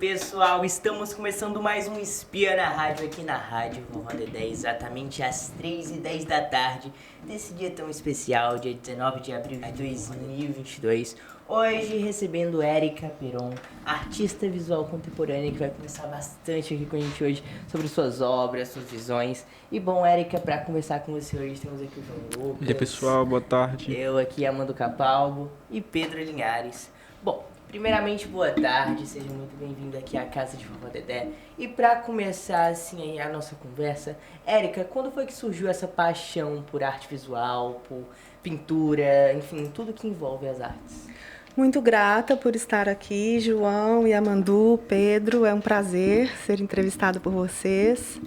pessoal? Estamos começando mais um Espia na Rádio, aqui na Rádio Vovó Dedé, exatamente às 3h10 da tarde, desse dia tão especial, dia 19 de abril de 2022. Hoje recebendo Érica Peron, artista visual contemporânea, que vai conversar bastante aqui com a gente hoje sobre suas obras, suas visões. E bom, Érica, para conversar com você hoje temos aqui o João Lucas. E aí, pessoal, boa tarde. Eu aqui, Amando Capalbo e Pedro Linhares. Bom, primeiramente, boa tarde, seja muito bem-vindo aqui à Casa de Vovó Dedé. E para começar assim a nossa conversa, Érica, quando foi que surgiu essa paixão por arte visual, por pintura, enfim, tudo que envolve as artes? Muito grata por estar aqui, João e Amandu, Pedro, é um prazer ser entrevistado por vocês.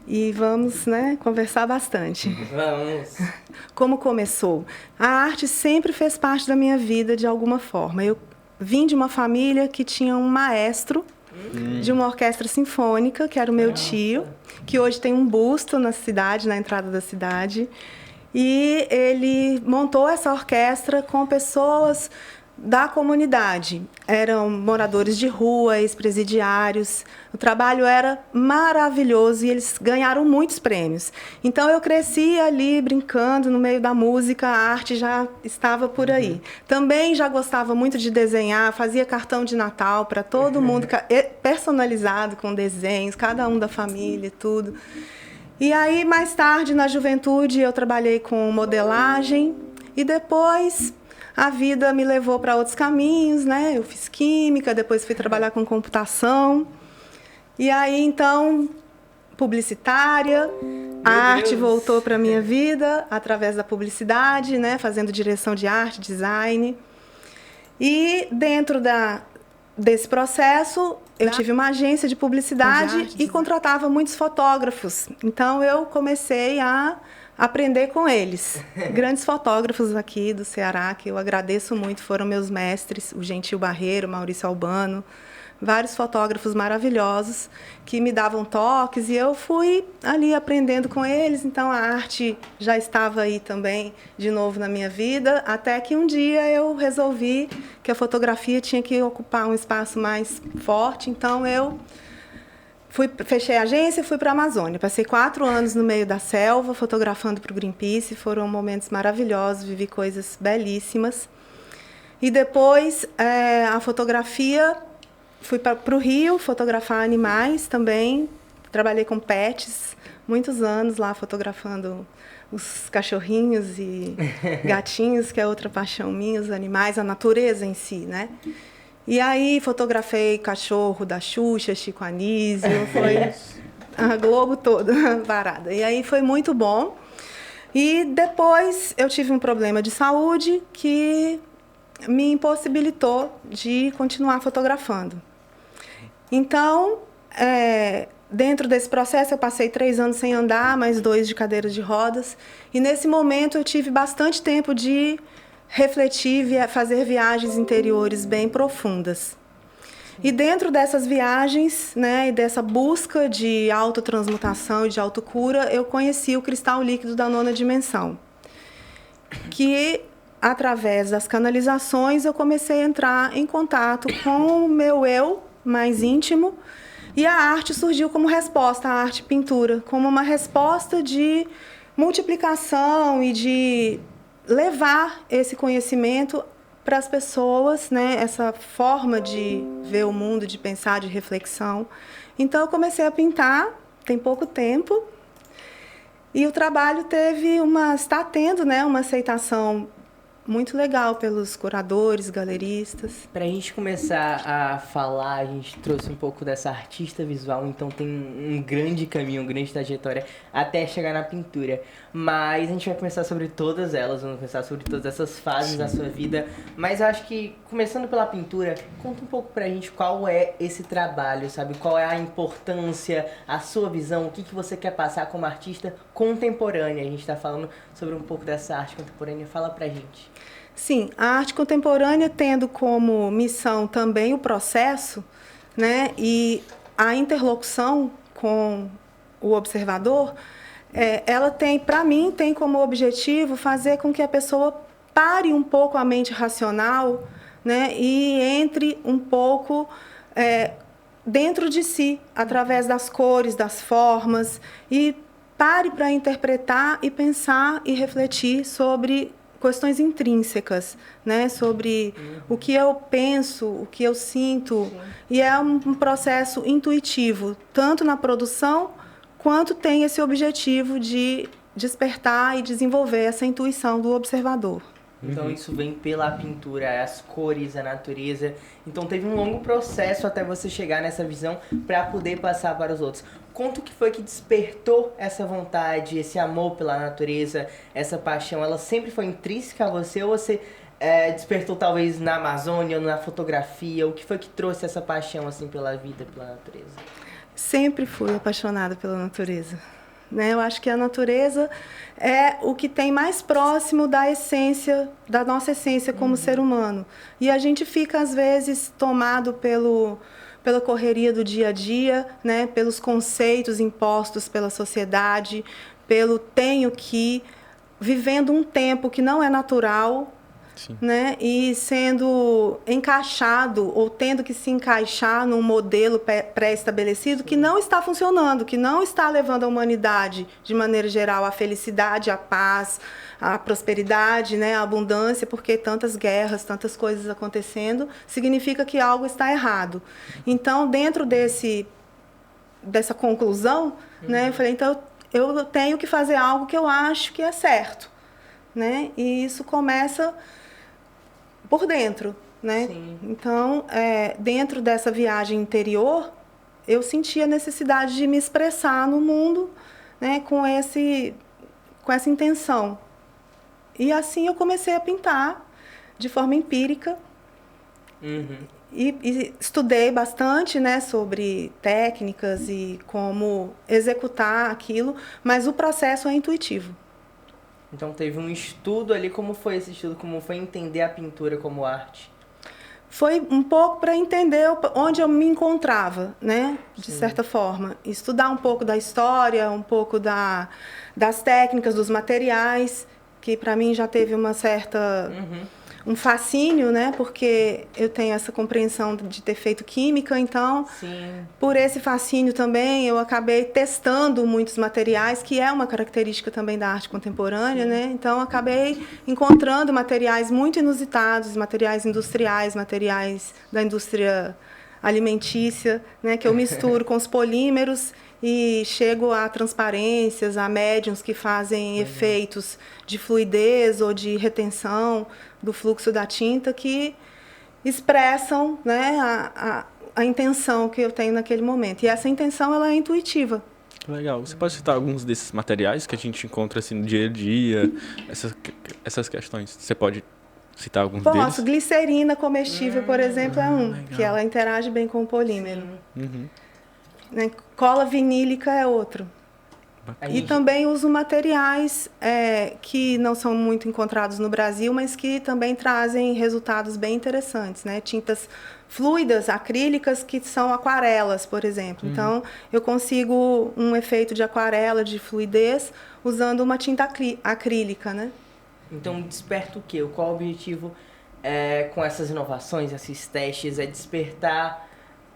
E vamos, conversar bastante. Vamos! Como começou? A arte sempre fez parte da minha vida de alguma forma. Eu vim de uma família que tinha um maestro de uma orquestra sinfônica, que era o meu tio, que hoje tem um busto na cidade, na entrada da cidade. E ele montou essa orquestra com pessoas da comunidade. Eram moradores de rua, ex-presidiários. O trabalho era maravilhoso e eles ganharam muitos prêmios. Então, eu cresci ali brincando no meio da música, a arte já estava por aí. Também já gostava muito de desenhar, fazia cartão de Natal para todo mundo, personalizado com desenhos, cada um da família e tudo. E aí, mais tarde, na juventude, eu trabalhei com modelagem e depois a vida me levou para outros caminhos, né? Eu fiz química, depois fui trabalhar com computação. E aí, então, publicitária, a arte voltou para a minha vida através da publicidade, né? Fazendo direção de arte, design. E dentro desse processo, eu tive uma agência de publicidade e contratava muitos fotógrafos. Então, eu comecei a aprender com eles. Grandes fotógrafos aqui do Ceará, que eu agradeço muito, foram meus mestres, o Gentil Barreiro, Maurício Albano, vários fotógrafos maravilhosos que me davam toques e eu fui ali aprendendo com eles. Então, a arte já estava aí também de novo na minha vida, até que um dia eu resolvi que a fotografia tinha que ocupar um espaço mais forte. Então, eu fechei a agência e fui para a Amazônia. Passei 4 anos no meio da selva, fotografando para o Greenpeace. Foram momentos maravilhosos, vivi coisas belíssimas. E depois, a fotografia, fui para o Rio fotografar animais também. Trabalhei com pets, muitos anos lá fotografando os cachorrinhos e gatinhos, que é outra paixão minha, os animais, a natureza em si, né? E aí fotografei cachorro da Xuxa, Chico Anísio, foi a Globo toda parada. E aí foi muito bom. E depois eu tive um problema de saúde que me impossibilitou de continuar fotografando. Então, dentro desse processo, eu passei 3 anos sem andar, mais 2 de cadeira de rodas. E nesse momento eu tive bastante tempo de refletir, fazer viagens interiores bem profundas. E dentro dessas viagens, e dessa busca de autotransmutação e de autocura, eu conheci o cristal líquido da 9ª dimensão, que, através das canalizações, eu comecei a entrar em contato com o meu eu mais íntimo, e a arte surgiu como resposta, a arte pintura, como uma resposta de multiplicação e de levar esse conhecimento para as pessoas, essa forma de ver o mundo, de pensar, de reflexão. Então, eu comecei a pintar, tem pouco tempo, e o trabalho está tendo uma aceitação muito legal pelos curadores, galeristas. Para a gente começar a falar, a gente trouxe um pouco dessa artista visual, então tem um grande caminho, uma grande trajetória até chegar na pintura. Mas a gente vai conversar sobre todas elas, vamos conversar sobre todas essas fases da sua vida. Mas eu acho que, começando pela pintura, conta um pouco pra gente qual é esse trabalho, sabe? Qual é a importância, a sua visão, o que você quer passar como artista contemporânea. A gente está falando sobre um pouco dessa arte contemporânea, fala pra gente. Sim, a arte contemporânea tendo como missão também o processo, e a interlocução com o observador, ela para mim, tem como objetivo fazer com que a pessoa pare um pouco a mente racional, e entre um pouco dentro de si, através das cores, das formas, e pare para interpretar e pensar e refletir sobre questões intrínsecas, né? Sobre o que eu penso, o que eu sinto. Sim. E é um processo intuitivo, tanto na produção, quanto tem esse objetivo de despertar e desenvolver essa intuição do observador. Então isso vem pela pintura, as cores, a natureza. Então teve um longo processo até você chegar nessa visão para poder passar para os outros. Conta o que foi que despertou essa vontade, esse amor pela natureza, essa paixão. Ela sempre foi intrínseca a você ou você despertou talvez na Amazônia ou na fotografia? O que foi que trouxe essa paixão assim pela vida, pela natureza? Sempre fui apaixonada pela natureza. Né? Eu acho que a natureza é o que tem mais próximo da essência, da nossa essência como ser humano. E a gente fica, às vezes, tomado pela correria do dia a dia, né? Pelos conceitos impostos pela sociedade, pelo tenho que, vivendo um tempo que não é natural, né? E sendo encaixado ou tendo que se encaixar num modelo pré-estabelecido que não está funcionando, que não está levando a humanidade, de maneira geral, à felicidade, à paz, à prosperidade, né? À abundância, porque tantas guerras, tantas coisas acontecendo, significa que algo está errado. Então, dentro dessa conclusão, né? Eu falei, então, eu tenho que fazer algo que eu acho que é certo, né? E isso começa por dentro, né? Sim. Então, dentro dessa viagem interior, eu senti a necessidade de me expressar no mundo, né, com essa intenção. E assim eu comecei a pintar de forma empírica. E estudei bastante, né, sobre técnicas e como executar aquilo, mas o processo é intuitivo. Então teve um estudo ali, como foi esse estudo? Como foi entender a pintura como arte? Foi um pouco para entender onde eu me encontrava, né? De certa forma. Estudar um pouco da história, um pouco das técnicas, dos materiais, que para mim já teve uma certa... um fascínio, né? Porque eu tenho essa compreensão de ter feito química, então, por esse fascínio também, eu acabei testando muitos materiais, que é uma característica também da arte contemporânea, né? Então, acabei encontrando materiais muito inusitados, materiais industriais, materiais da indústria alimentícia, né? Que eu misturo com os polímeros e chego a transparências, a médiums que fazem efeitos de fluidez ou de retenção do fluxo da tinta que expressam, né, a intenção que eu tenho naquele momento. E essa intenção ela é intuitiva. Legal. Você pode citar alguns desses materiais que a gente encontra assim, no dia a dia, essas questões? Você pode citar alguns deles? Posso. Glicerina comestível, por exemplo, é um, que ela interage bem com o polímero. Né? Cola vinílica é outro. E também uso materiais que não são muito encontrados no Brasil, mas que também trazem resultados bem interessantes, né? Tintas fluidas, acrílicas, que são aquarelas, por exemplo. Então, eu consigo um efeito de aquarela, de fluidez, usando uma tinta acrílica, né? Então, desperta o quê? Qual o objetivo com essas inovações, esses testes? É despertar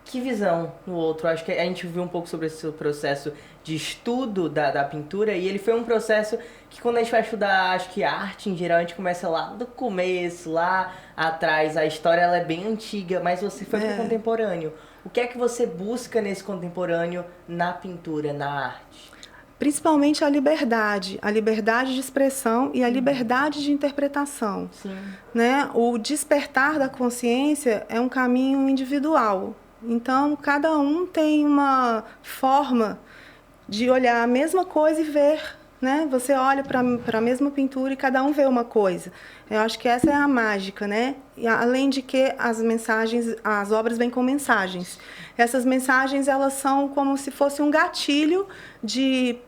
que visão no outro? Acho que a gente viu um pouco sobre esse processo de estudo da pintura, e ele foi um processo que quando a gente vai estudar, acho que arte em geral, a gente começa lá do começo, lá atrás, a história ela é bem antiga, mas você foi pro contemporâneo. O que é que você busca nesse contemporâneo na pintura, na arte? Principalmente a liberdade de expressão e a liberdade de interpretação. Né? O despertar da consciência é um caminho individual. Então, cada um tem uma forma de olhar a mesma coisa e ver, né? Você olha para a mesma pintura e cada um vê uma coisa. Eu acho que essa é a mágica, né? E além de que as obras vêm com mensagens. Essas mensagens, elas são como se fosse um gatilho de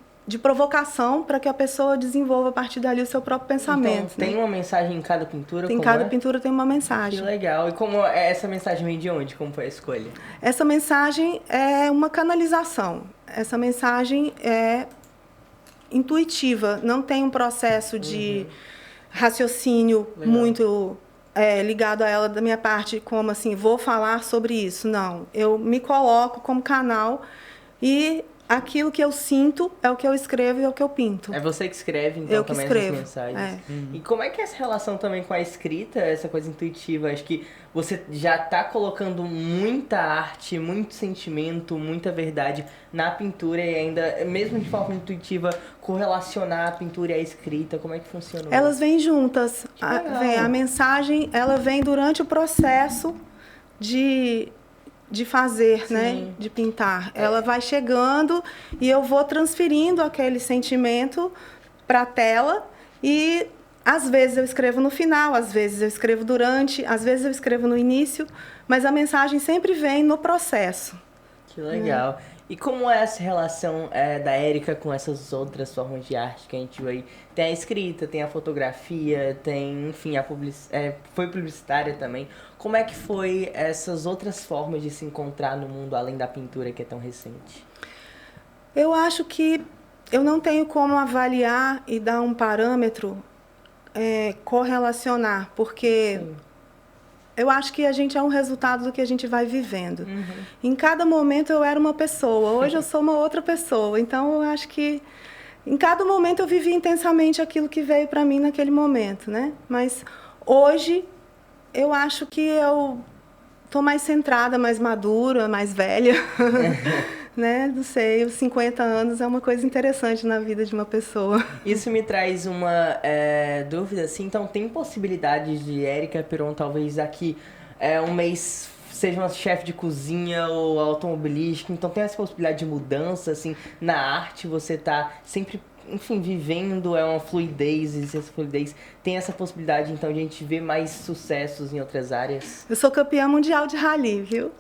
provocação para que a pessoa desenvolva a partir dali o seu próprio pensamento. Então, tem uma mensagem em cada pintura? Em cada pintura tem uma mensagem. Que legal. E como essa mensagem vem de onde? Como foi a escolha? Essa mensagem é uma canalização. Essa mensagem é intuitiva, não tem um processo de raciocínio muito ligado a ela da minha parte como assim, vou falar sobre isso. Não, eu me coloco como canal e aquilo que eu sinto é o que eu escrevo e é o que eu pinto. É você que escreve, então, Eu que também escrevo, essas mensagens. é. E como é que é essa relação também com a escrita, essa coisa intuitiva? Acho que você já tá colocando muita arte, muito sentimento, muita verdade na pintura e ainda, mesmo de forma intuitiva, correlacionar a pintura e a escrita. Como é que funciona? Elas vêm juntas. legal. A mensagem, ela vem durante o processo de fazer, Sim. né? De pintar. Ela vai chegando e eu vou transferindo aquele sentimento para a tela e às vezes eu escrevo no final, às vezes eu escrevo durante, às vezes eu escrevo no início, mas a mensagem sempre vem no processo. Que legal. E como é essa relação da Érica com essas outras formas de arte que a gente viu aí? Tem a escrita, tem a fotografia, tem, enfim, foi publicitária também. Como é que foi essas outras formas de se encontrar no mundo, além da pintura, que é tão recente? Eu acho que eu não tenho como avaliar e dar um parâmetro, correlacionar, porque... Sim. Eu acho que a gente é um resultado do que a gente vai vivendo. Uhum. Em cada momento eu era uma pessoa, hoje eu sou uma outra pessoa. Então eu acho que em cada momento eu vivi intensamente aquilo que veio para mim naquele momento, né? Mas hoje eu acho que eu tô mais centrada, mais madura, mais velha. Né? Não sei, os 50 anos é uma coisa interessante na vida de uma pessoa. Isso me traz uma dúvida, assim, então tem possibilidades de Érica Peron, talvez daqui um mês seja uma chefe de cozinha ou automobilística, então tem essa possibilidade de mudança, assim, na arte você tá sempre, enfim, vivendo, uma fluidez, e essa fluidez tem essa possibilidade, então, de a gente ver mais sucessos em outras áreas. Eu sou campeã mundial de rally, viu?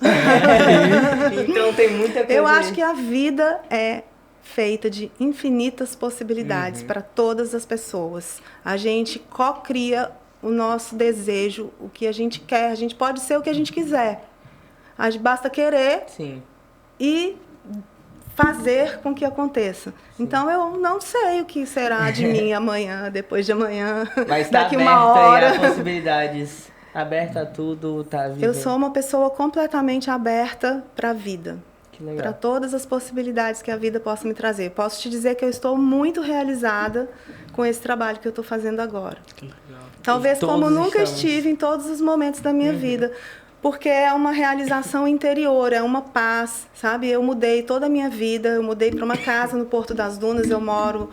Então tem muita coisa. Eu acho que a vida é feita de infinitas possibilidades para todas as pessoas. A gente co-cria o nosso desejo, o que a gente quer. A gente pode ser o que a gente quiser. Basta querer Sim. e fazer com que aconteça. Sim. Então eu não sei o que será de mim amanhã, depois de amanhã, mas tá daqui uma hora. Aí a possibilidades. Aberta a tudo, tá vivendo. Eu sou uma pessoa completamente aberta para a vida. Para todas as possibilidades que a vida possa me trazer. Posso te dizer que eu estou muito realizada com esse trabalho que eu estou fazendo agora. Que legal. Talvez como nunca estive em todos os momentos da minha vida. Porque é uma realização interior, é uma paz, sabe? Eu mudei toda a minha vida, eu mudei para uma casa no Porto das Dunas, eu moro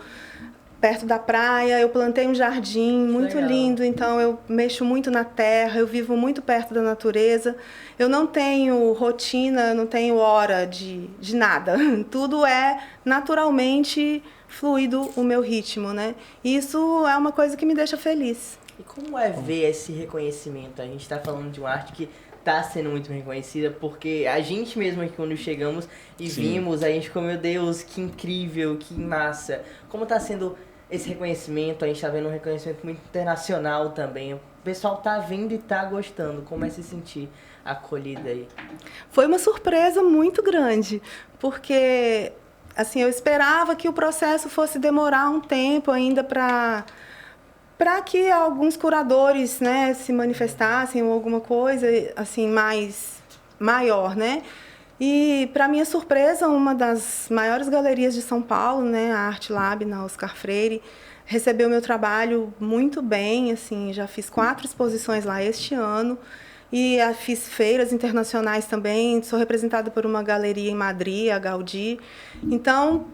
perto da praia, eu plantei um jardim muito lindo, então eu mexo muito na terra, eu vivo muito perto da natureza. Eu não tenho rotina, eu não tenho hora de nada. Tudo é naturalmente fluido o meu ritmo, né? E isso é uma coisa que me deixa feliz. E como é ver esse reconhecimento? A gente está falando de uma arte que tá sendo muito reconhecida, porque a gente mesmo aqui quando chegamos e vimos, a gente ficou, meu Deus, que incrível, que massa. Como tá sendo esse reconhecimento? A gente tá vendo um reconhecimento muito internacional também. O pessoal tá vendo e tá gostando. Como é se sentir acolhida aí? Foi uma surpresa muito grande, porque assim, eu esperava que o processo fosse demorar um tempo ainda para que alguns curadores, né, se manifestassem ou alguma coisa assim maior, né? E para minha surpresa, uma das maiores galerias de São Paulo, né, a Art Lab na Oscar Freire, recebeu meu trabalho muito bem, assim, já fiz 4 exposições lá este ano. E fiz feiras internacionais também, sou representada por uma galeria em Madrid, a Gaudí. Então,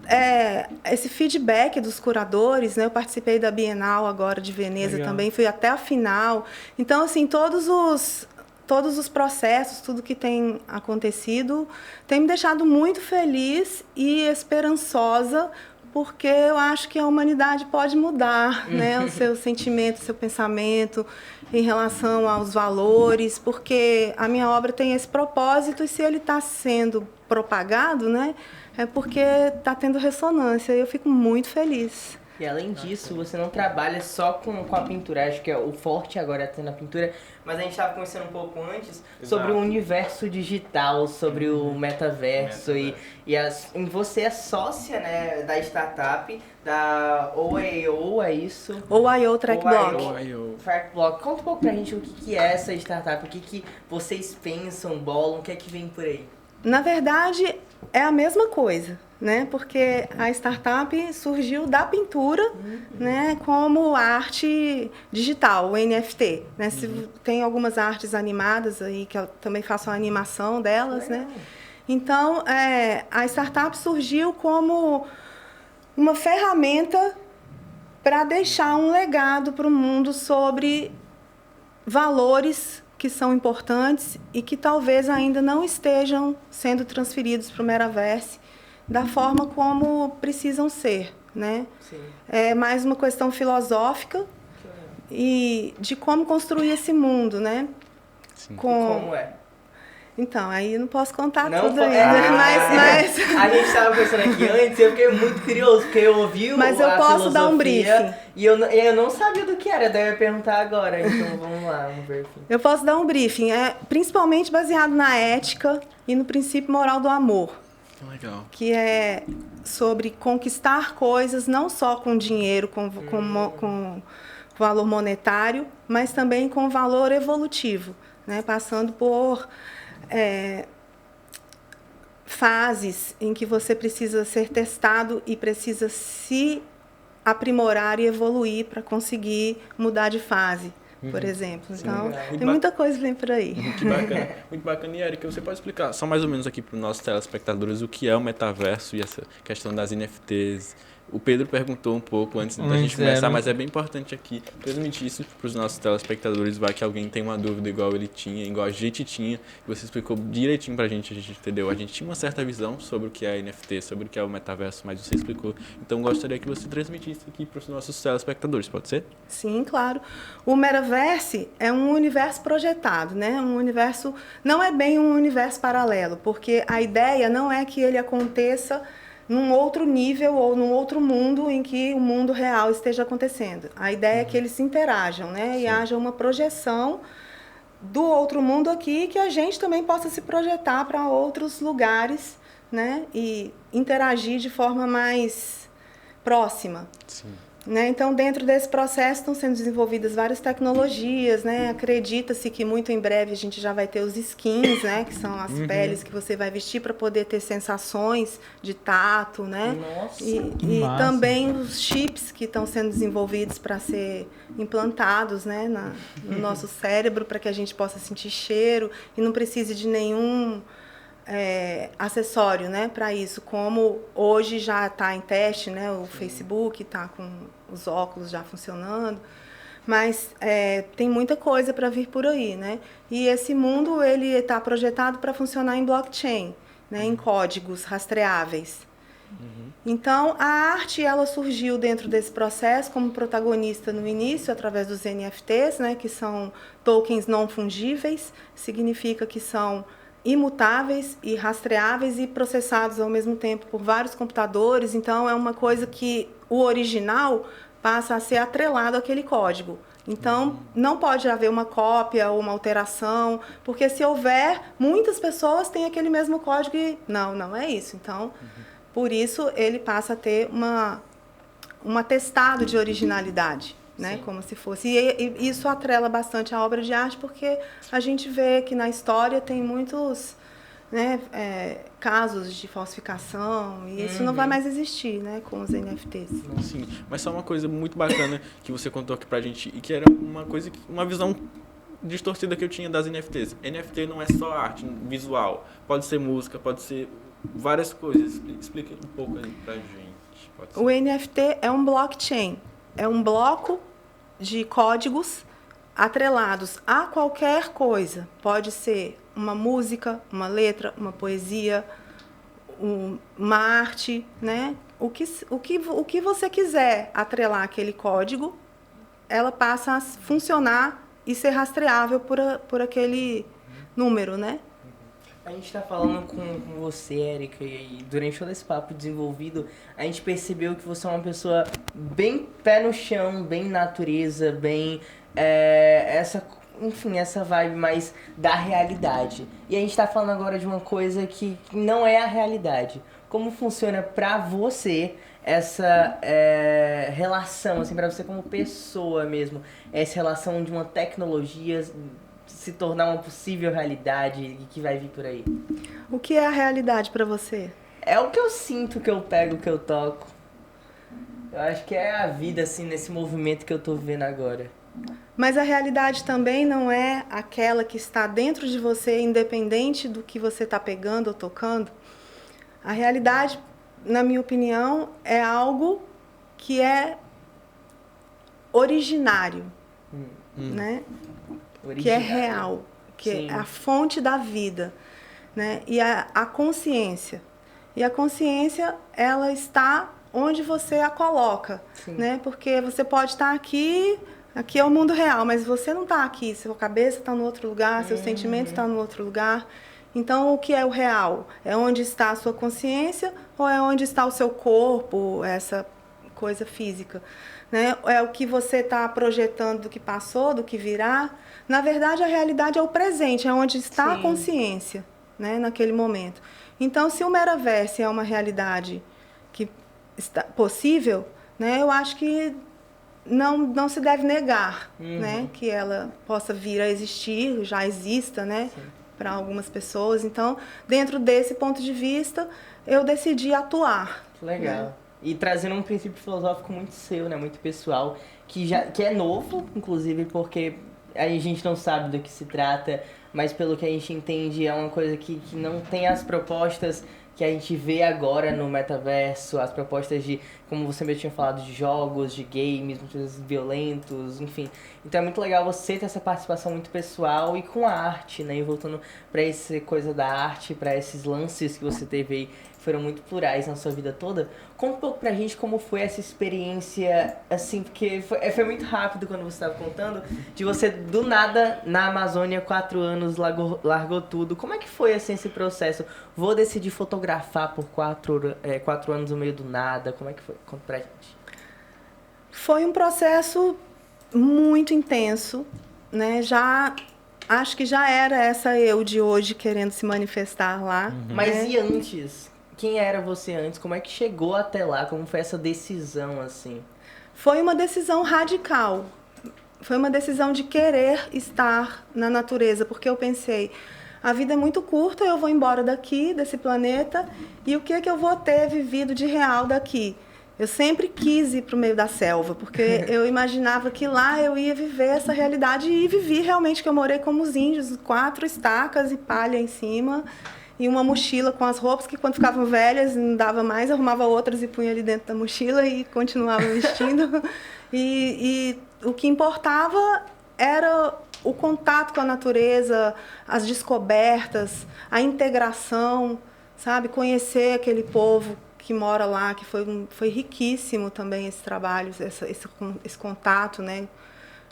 esse feedback dos curadores, né, eu participei da Bienal agora de Veneza também, fui até a final. Então, assim, todos os processos, tudo que tem acontecido, tem me deixado muito feliz e esperançosa, porque eu acho que a humanidade pode mudar, né, o seu sentimento, o seu pensamento em relação aos valores, porque a minha obra tem esse propósito e se ele está sendo propagado, né, é porque está tendo ressonância e eu fico muito feliz. E além disso, você não trabalha só com a pintura, acho que o forte agora é na pintura, mas a gente estava conversando um pouco antes sobre o universo digital, sobre o metaverso. E você é sócia, né, da startup, da OAO, é isso? OAO Trackblock. Trackblock. Conta um pouco pra gente o que é essa startup, o que vocês pensam, bolam, o que é que vem por aí? Na verdade, é a mesma coisa, né? Porque a startup surgiu da pintura, né, como arte digital, o NFT, né? Tem algumas artes animadas aí que eu também faço a animação delas, né? Então, a startup surgiu como uma ferramenta para deixar um legado para o mundo sobre valores que são importantes e que talvez ainda não estejam sendo transferidos para o Metaverse da forma como precisam ser, né? Sim. É mais uma questão filosófica e de como construir esse mundo, né? Sim. Como é? Então, aí eu não posso contar não tudo ainda, mas... A gente estava pensando aqui antes e eu fiquei muito curioso, porque eu ouvi mas eu posso dar um briefing. E eu não sabia do que era, daí eu ia perguntar agora, então vamos lá, um briefing. Eu posso dar um briefing, principalmente baseado na ética e no princípio moral do amor. Legal. Que é sobre conquistar coisas não só com dinheiro, com valor monetário, mas também com valor evolutivo, né? Passando por fases em que você precisa ser testado e precisa se aprimorar e evoluir para conseguir mudar de fase, por exemplo. Então, tem muita coisa que vem por aí. Que bacana. Muito bacana. E, Erika, você pode explicar só mais ou menos aqui para os nossos telespectadores o que é o metaverso e essa questão das NFTs? O Pedro perguntou um pouco antes da gente começar, mas é bem importante aqui transmitir isso para os nossos telespectadores, vai que alguém tem uma dúvida igual ele tinha, igual a gente tinha, e você explicou direitinho pra gente, a gente entendeu. A gente tinha uma certa visão sobre o que é NFT, sobre o que é o metaverso, mas você explicou. Então, gostaria que você transmitisse aqui para os nossos telespectadores, pode ser? Sim, claro. O Metaverse é um universo projetado, né? Um universo, não é bem um universo paralelo, porque a ideia não é que ele aconteça num outro nível ou num outro mundo em que o mundo real esteja acontecendo. A ideia é que eles se interajam, né? Sim. E haja uma projeção do outro mundo aqui, que a gente também possa se projetar para outros lugares, né? E interagir de forma mais próxima. Sim. Né? Então, dentro desse processo estão sendo desenvolvidas várias tecnologias, né? Acredita-se que muito em breve a gente já vai ter os skins, né? Que são as peles que você vai vestir para poder ter sensações de tato, né? Nossa, e também os chips que estão sendo desenvolvidos para ser implantados, né? No nosso cérebro, para que a gente possa sentir cheiro e não precise de nenhum acessório, né, para isso, como hoje já está em teste, né, o Facebook está com os óculos já funcionando, mas tem muita coisa para vir por aí, né, e esse mundo ele está projetado para funcionar em blockchain, né, em códigos rastreáveis. Então, a arte ela surgiu dentro desse processo como protagonista no início, através dos NFTs, né, que são tokens não fungíveis, significa que são imutáveis e rastreáveis e processados ao mesmo tempo por vários computadores. Então, é uma coisa que o original passa a ser atrelado àquele código. Então, não pode haver uma cópia ou uma alteração, porque se houver, muitas pessoas têm aquele mesmo código e não é isso. Então, por isso, ele passa a ter um atestado de originalidade. Né, como se fosse. E isso atrela bastante a obra de arte, porque a gente vê que na história tem muitos, né, casos de falsificação, e isso não vai mais existir, né, com os NFTs. Sim, mas só uma coisa muito bacana que você contou aqui pra gente, e que era uma visão distorcida que eu tinha das NFTs. NFT não é só arte visual, pode ser música, pode ser várias coisas. Explica um pouco aí pra gente. O NFT é um blockchain. É um bloco de códigos atrelados a qualquer coisa. Pode ser uma música, uma letra, uma poesia, uma arte, né? O que você quiser atrelar aquele código, ela passa a funcionar e ser rastreável por aquele número, né? A gente tá falando com você, Érica, e durante todo esse papo desenvolvido, a gente percebeu que você é uma pessoa bem pé no chão, bem natureza, bem essa vibe mais da realidade. E a gente tá falando agora de uma coisa que não é a realidade. Como funciona pra você essa relação, assim, pra você como pessoa mesmo, essa relação de uma tecnologia se tornar uma possível realidade e que vai vir por aí? O que é a realidade para você? É o que eu sinto, que eu pego, que eu toco. Eu acho que é a vida, assim, nesse movimento que eu tô vendo agora. Mas a realidade também não é aquela que está dentro de você, independente do que você está pegando ou tocando. A realidade, na minha opinião, é algo que é originário, né? Que é real, que Sim. é a fonte da vida, né? E a consciência. E a consciência, ela está onde você a coloca, Sim. né? Porque você pode estar aqui é o mundo real, mas você não está aqui, sua cabeça está no outro lugar, seu sentimento está no outro lugar. Então, o que é o real? É onde está a sua consciência ou é onde está o seu corpo, essa coisa física? Né? É o que você está projetando do que passou, do que virá? Na verdade, a realidade é o presente, é onde está Sim. a consciência, né? Naquele momento. Então, se o metaverso é uma realidade que está possível, né? Eu acho que não se deve negar, né? Que ela possa vir a existir, já exista, né? Para algumas pessoas. Então, dentro desse ponto de vista, eu decidi atuar. Legal. Né? E trazendo um princípio filosófico muito seu, né? Muito pessoal, que é novo, inclusive, porque a gente não sabe do que se trata, mas pelo que a gente entende é uma coisa que não tem as propostas que a gente vê agora no metaverso, as propostas de, como você mesmo tinha falado, de jogos, de games, muitos violentos, enfim. Então é muito legal você ter essa participação muito pessoal e com a arte, né? E voltando pra essa coisa da arte, pra esses lances que você teve aí, que foram muito plurais na sua vida toda. Conta um pouco pra gente como foi essa experiência, assim, porque foi muito rápido quando você estava contando, de você, do nada, na Amazônia, 4 anos, largou tudo. Como é que foi, assim, esse processo? Vou decidir fotografar por 4 anos no meio do nada. Como é que foi? Conta pra gente. Foi um processo muito intenso, né? Acho que já era essa eu de hoje querendo se manifestar lá. Mas né? E antes? Quem era você antes? Como é que chegou até lá? Como foi essa decisão, assim? Foi uma decisão radical. Foi uma decisão de querer estar na natureza, porque eu pensei, a vida é muito curta, eu vou embora daqui, desse planeta, e o que é que eu vou ter vivido de real daqui? Eu sempre quis ir para o meio da selva, porque eu imaginava que lá eu ia viver essa realidade e vivi realmente, que eu morei como os índios, 4 estacas e palha em cima, e uma mochila com as roupas que quando ficavam velhas não dava mais, arrumava outras e punha ali dentro da mochila e continuava vestindo. E o que importava era o contato com a natureza, as descobertas, a integração, sabe? Conhecer aquele povo que mora lá, que foi riquíssimo também esse trabalho, esse contato, né?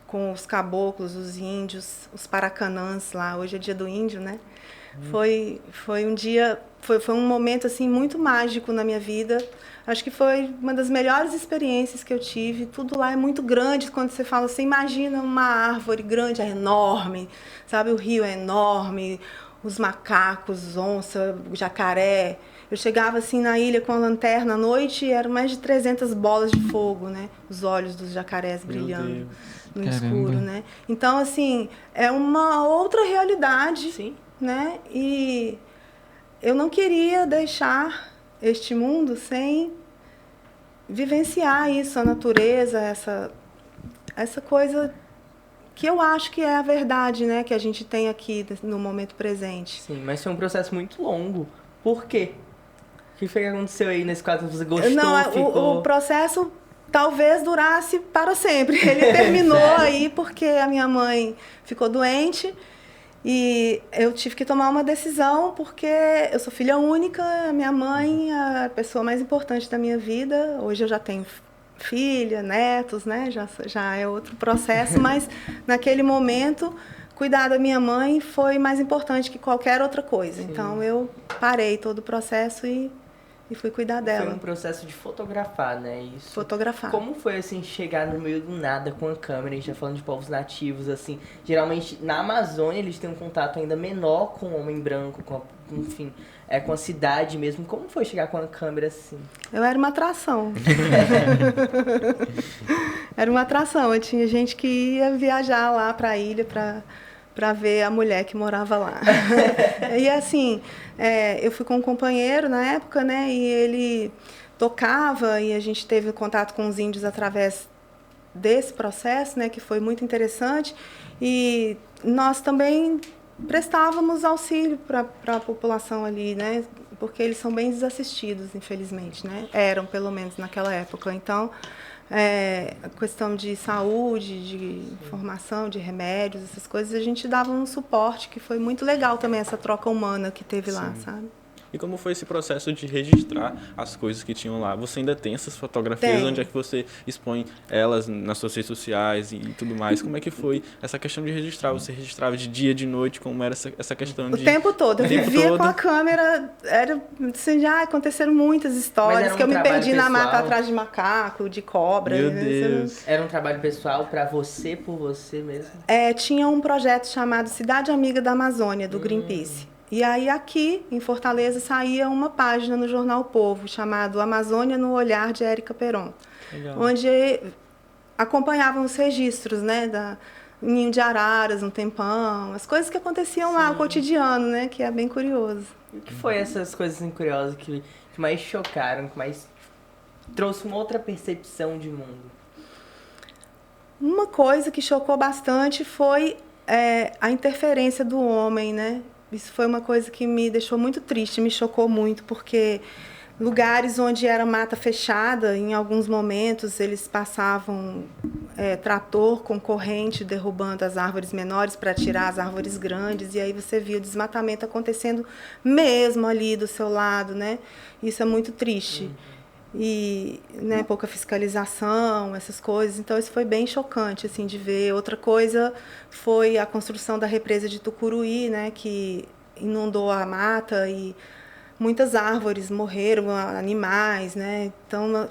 Com os caboclos, os índios, os paracanãs lá. Hoje é dia do índio, né? Foi um dia, foi um momento assim muito mágico na minha vida. Acho que foi uma das melhores experiências que eu tive. Tudo lá é muito grande. Quando você fala, você imagina uma árvore grande, é enorme, sabe? O rio é enorme, os macacos, onça, jacaré. Eu chegava assim na ilha com a lanterna à noite e eram mais de 300 bolas de fogo, né? Os olhos dos jacarés brilhando no escuro, né? Então, assim, é uma outra realidade. Sim. Né? E eu não queria deixar este mundo sem vivenciar isso, a natureza, essa coisa que eu acho que é a verdade, né? Que a gente tem aqui no momento presente. Sim, mas foi um processo muito longo. Por quê? O que foi que aconteceu aí nesse caso? Você gostou? Não, ficou... o processo talvez durasse para sempre. Ele terminou aí porque a minha mãe ficou doente. E eu tive que tomar uma decisão porque eu sou filha única, a minha mãe é a pessoa mais importante da minha vida. Hoje eu já tenho filha, netos, né? Já é outro processo, mas naquele momento, cuidar da minha mãe foi mais importante que qualquer outra coisa. Sim. Então eu parei todo o processo e fui cuidar dela. Foi um processo de fotografar, né? Isso. Fotografar. Como foi, assim, chegar no meio do nada com a câmera? A gente tá falando de povos nativos, assim. Geralmente, na Amazônia, eles têm um contato ainda menor com o homem branco, enfim, com a cidade mesmo. Como foi chegar com a câmera, assim? Eu era uma atração. Era uma atração. Eu tinha gente que ia viajar lá para a ilha para ver a mulher que morava lá. E assim, eu fui com um companheiro na época, né? E ele tocava e a gente teve contato com os índios através desse processo, né? Que foi muito interessante. E nós também prestávamos auxílio para a população ali, né? Porque eles são bem desassistidos, infelizmente, né? Eram, pelo menos, naquela época. Então, a questão de saúde, de informação, de remédios, essas coisas, a gente dava um suporte, que foi muito legal também, essa troca humana que teve lá, sabe? E como foi esse processo de registrar as coisas que tinham lá? Você ainda tem essas fotografias? Tem. Onde é que você expõe elas nas suas redes sociais e tudo mais? Como é que foi essa questão de registrar? Você registrava de dia, de noite? Como era essa questão de... O tempo todo. Eu vivia com a câmera. Era assim, já aconteceram muitas histórias, que eu me perdi na mata atrás de macaco, de cobra. Meu Deus. Era um trabalho pessoal pra você, por você mesmo? Tinha um projeto chamado Cidade Amiga da Amazônia, do Greenpeace. E aí aqui, em Fortaleza, saía uma página no Jornal o Povo, chamado Amazônia no Olhar, de Érica Peron. Legal. Onde acompanhavam os registros, né, da ninho de araras, um tempão, as coisas que aconteciam lá, o cotidiano, né, que é bem curioso. E o que foi essas coisas assim, curiosas que mais chocaram, que mais trouxe uma outra percepção de mundo? Uma coisa que chocou bastante foi a interferência do homem, né? Isso foi uma coisa que me deixou muito triste, me chocou muito, porque lugares onde era mata fechada, em alguns momentos eles passavam trator com corrente derrubando as árvores menores para tirar as árvores grandes, e aí você via o desmatamento acontecendo mesmo ali do seu lado, né? Isso é muito triste. E, né, pouca fiscalização, essas coisas. Então, isso foi bem chocante, assim, de ver. Outra coisa foi a construção da represa de Tucuruí, né, que inundou a mata e muitas árvores morreram, animais, né? Então,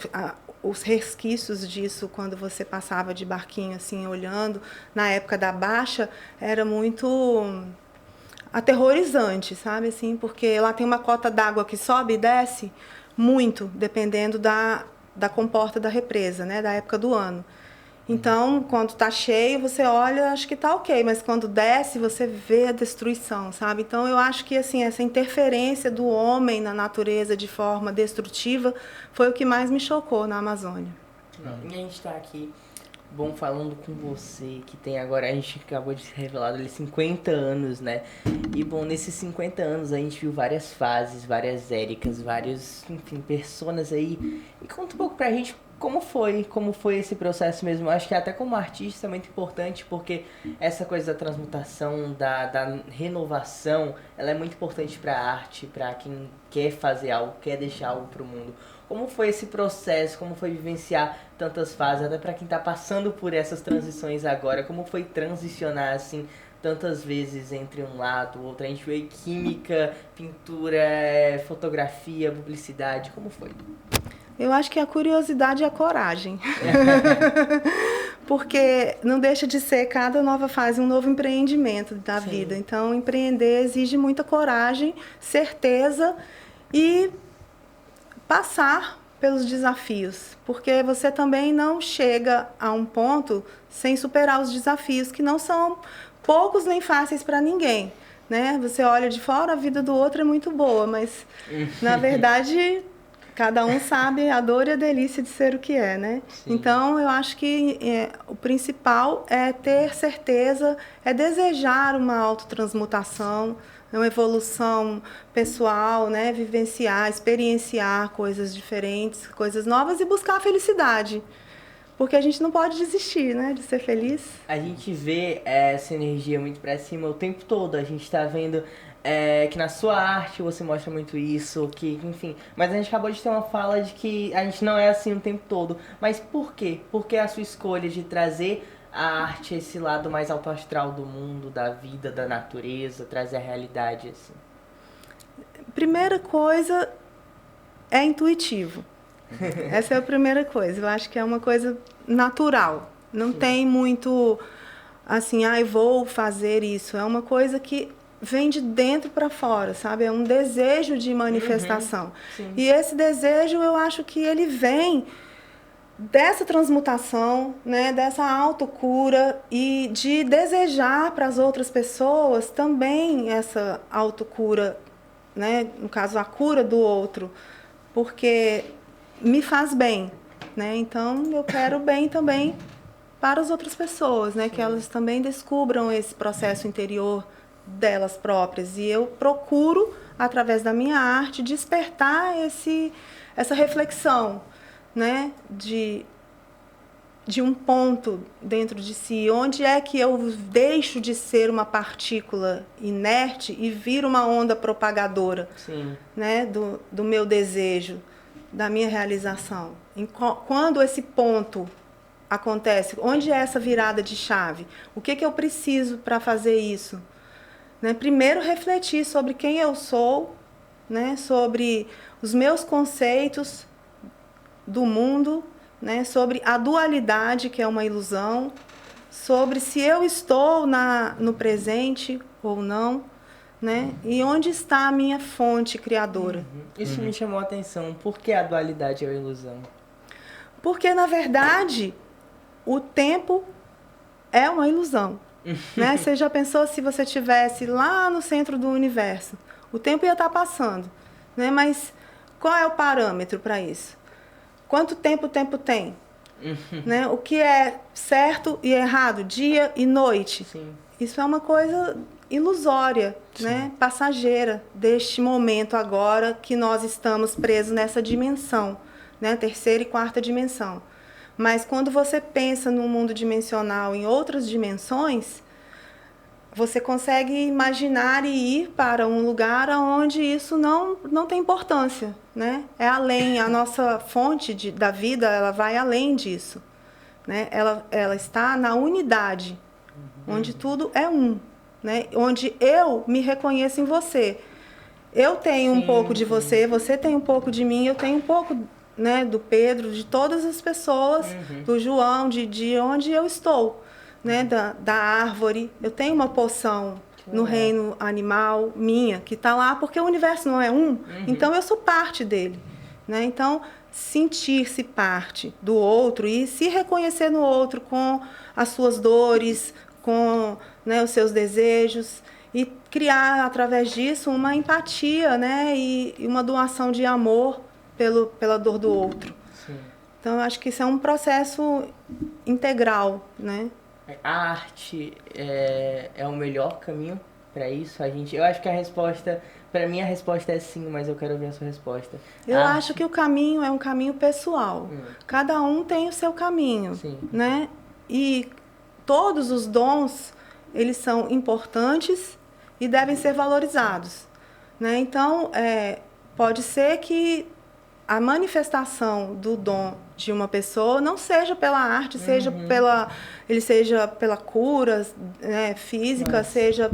os resquícios disso, quando você passava de barquinho, assim, olhando, na época da baixa, era muito aterrorizante, sabe, assim, porque lá tem uma cota d'água que sobe e desce muito, dependendo da comporta da represa, né, da época do ano. Então, quando está cheio, você olha, acho que está ok, mas quando desce, você vê a destruição, sabe? Então, eu acho que assim, essa interferência do homem na natureza de forma destrutiva foi o que mais me chocou na Amazônia. E a gente está aqui, bom, falando com você, que tem agora, a gente acabou de ser revelado ali 50 anos, né? E, bom, nesses 50 anos a gente viu várias fases, várias Éricas, vários, enfim, personas aí. E conta um pouco pra gente como foi esse processo mesmo. Eu acho que até como artista é muito importante, porque essa coisa da transmutação, da renovação, ela é muito importante pra arte, pra quem quer fazer algo, quer deixar algo pro mundo. Como foi esse processo? Como foi vivenciar tantas fases? Até para quem está passando por essas transições agora, como foi transicionar assim tantas vezes entre um lado, outro? A gente vê química, pintura, fotografia, publicidade. Como foi? Eu acho que a curiosidade e a coragem. Porque não deixa de ser cada nova fase um novo empreendimento da vida. Então, empreender exige muita coragem, certeza e passar pelos desafios, porque você também não chega a um ponto sem superar os desafios, que não são poucos nem fáceis para ninguém, né? Você olha de fora, a vida do outro é muito boa, mas na verdade cada um sabe a dor e a delícia de ser o que é, né? Sim. Então eu acho que o principal é ter certeza, é desejar uma autotransmutação, uma evolução pessoal, né? Vivenciar, experienciar coisas diferentes, coisas novas e buscar a felicidade. Porque a gente não pode desistir, né? De ser feliz. A gente vê essa energia muito pra cima o tempo todo. A gente tá vendo que na sua arte você mostra muito isso, que, enfim. Mas a gente acabou de ter uma fala de que a gente não é assim o tempo todo. Mas por quê? Por que a sua escolha de trazer a arte, esse lado mais alto astral do mundo, da vida, da natureza, trazer a realidade, assim? Primeira coisa é intuitivo. Essa é a primeira coisa. Eu acho que é uma coisa natural. Não tem muito assim, vou fazer isso. É uma coisa que vem de dentro para fora, sabe? É um desejo de manifestação. E esse desejo, eu acho que ele vem dessa transmutação, né, dessa autocura e de desejar para as outras pessoas também essa autocura, né, no caso a cura do outro, porque me faz bem, né? Então eu quero bem também para as outras pessoas, né, que elas também descubram esse processo interior delas próprias, e eu procuro através da minha arte despertar essa reflexão, né, de um ponto dentro de si, onde é que eu deixo de ser uma partícula inerte e viro uma onda propagadora, né, do meu desejo, da minha realização. Quando esse ponto acontece, onde é essa virada de chave? O que eu preciso para fazer isso? Né? Primeiro, refletir sobre quem eu sou, né, sobre os meus conceitos do mundo, né, sobre a dualidade, que é uma ilusão, sobre se eu estou no presente ou não, né, e onde está a minha fonte criadora. Isso me chamou a atenção. Por que a dualidade é uma ilusão? Porque, na verdade, o tempo é uma ilusão. Né? Você já pensou se você estivesse lá no centro do universo? O tempo ia estar passando, né? Mas qual é o parâmetro para isso? Quanto tempo o tempo tem? Né? O que é certo e errado, dia e noite? Sim. Isso é uma coisa ilusória, né? Passageira deste momento agora que nós estamos presos nessa dimensão, né? Terceira e quarta dimensão. Mas quando você pensa no mundo dimensional em outras dimensões, você consegue imaginar e ir para um lugar onde isso não tem importância, né? É além, a nossa fonte da vida, ela vai além disso, né? Ela está na unidade, onde tudo é um, né? Onde eu me reconheço em você. Eu tenho um pouco de você, você tem um pouco de mim, eu tenho um pouco, né, do Pedro, de todas as pessoas, do João, de onde eu estou, né, da árvore. Eu tenho uma poção no reino animal minha, que está lá porque o universo não é um, então eu sou parte dele, né? Então, sentir-se parte do outro e se reconhecer no outro com as suas dores, com, né, os seus desejos, e criar, através disso, uma empatia, né, e uma doação de amor pela dor do outro. Sim. Então, eu acho que isso é um processo integral, né? A arte é o melhor caminho para isso? Eu acho que a resposta, para mim a resposta é sim, mas eu quero ouvir a sua resposta. Eu acho que o caminho é um caminho pessoal. Cada um tem o seu caminho, né? E todos os dons, eles são importantes e devem ser valorizados, né? Então, pode ser que a manifestação do dom de uma pessoa não seja pela arte, seja pela cura, né, física, seja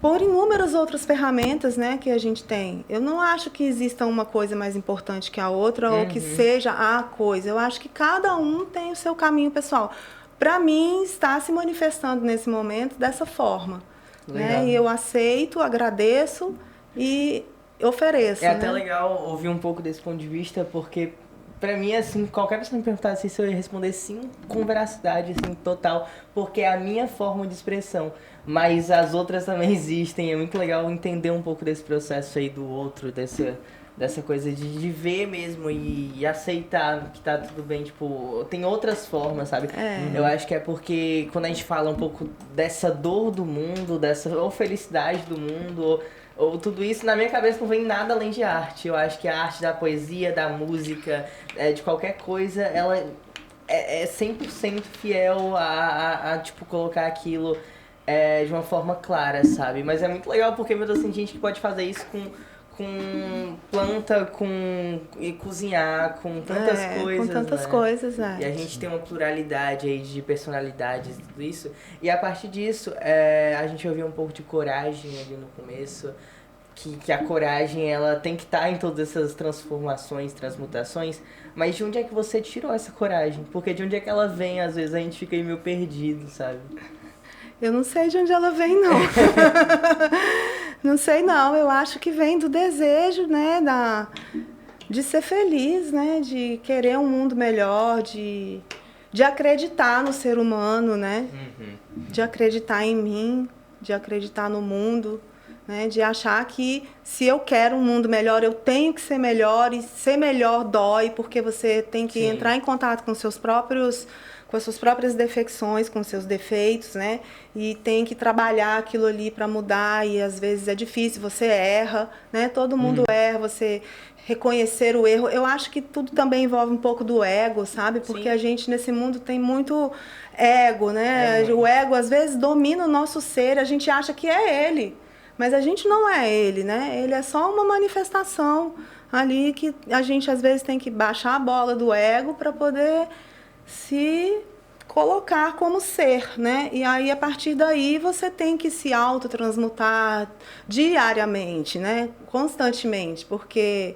por inúmeras outras ferramentas, né, que a gente tem. Eu não acho que exista uma coisa mais importante que a outra ou que seja a coisa. Eu acho que cada um tem o seu caminho pessoal. Para mim, está se manifestando nesse momento dessa forma, né? E eu aceito, agradeço e ofereço. É até legal ouvir um pouco desse ponto de vista, porque pra mim, assim, qualquer pessoa me perguntasse se eu ia responder sim, com veracidade, assim, total, porque é a minha forma de expressão, mas as outras também existem. É muito legal entender um pouco desse processo aí do outro, dessa coisa de ver mesmo e aceitar que tá tudo bem, tipo, tem outras formas, sabe? Eu acho que é porque quando a gente fala um pouco dessa dor do mundo, dessa ou felicidade do mundo, ou tudo isso, na minha cabeça não vem nada além de arte. Eu acho que a arte da poesia, da música, de qualquer coisa, ela é 100% fiel a tipo, colocar aquilo de uma forma clara, sabe? Mas é muito legal porque, meu Deus, tem gente que pode fazer isso com planta, e cozinhar, com tantas coisas, com tantas né? coisas, E a gente tem uma pluralidade aí de personalidades e tudo isso. E a partir disso, a gente ouviu um pouco de coragem ali no começo, que a coragem, ela tem que estar em todas essas transformações, transmutações, mas de onde é que você tirou essa coragem? Porque de onde é que ela vem? Às vezes a gente fica aí meio perdido, sabe? Eu não sei de onde ela vem, não. Não sei, não. Eu acho que vem do desejo, né, de ser feliz, né, de querer um mundo melhor, de acreditar no ser humano, né, de acreditar em mim, de acreditar no mundo, né, de achar que se eu quero um mundo melhor, eu tenho que ser melhor, e ser melhor dói, porque você tem que entrar em contato com as suas próprias defecções, com os seus defeitos, né? E tem que trabalhar aquilo ali para mudar, e às vezes é difícil, você erra, né? Todo mundo erra, você reconhecer o erro. Eu acho que tudo também envolve um pouco do ego, sabe? Porque a gente nesse mundo tem muito ego, né? O ego às vezes domina o nosso ser, a gente acha que é ele, mas a gente não é ele, né? Ele é só uma manifestação ali que a gente às vezes tem que baixar a bola do ego para poder se colocar como ser, né? E aí, a partir daí, você tem que se autotransmutar diariamente, né? Constantemente, porque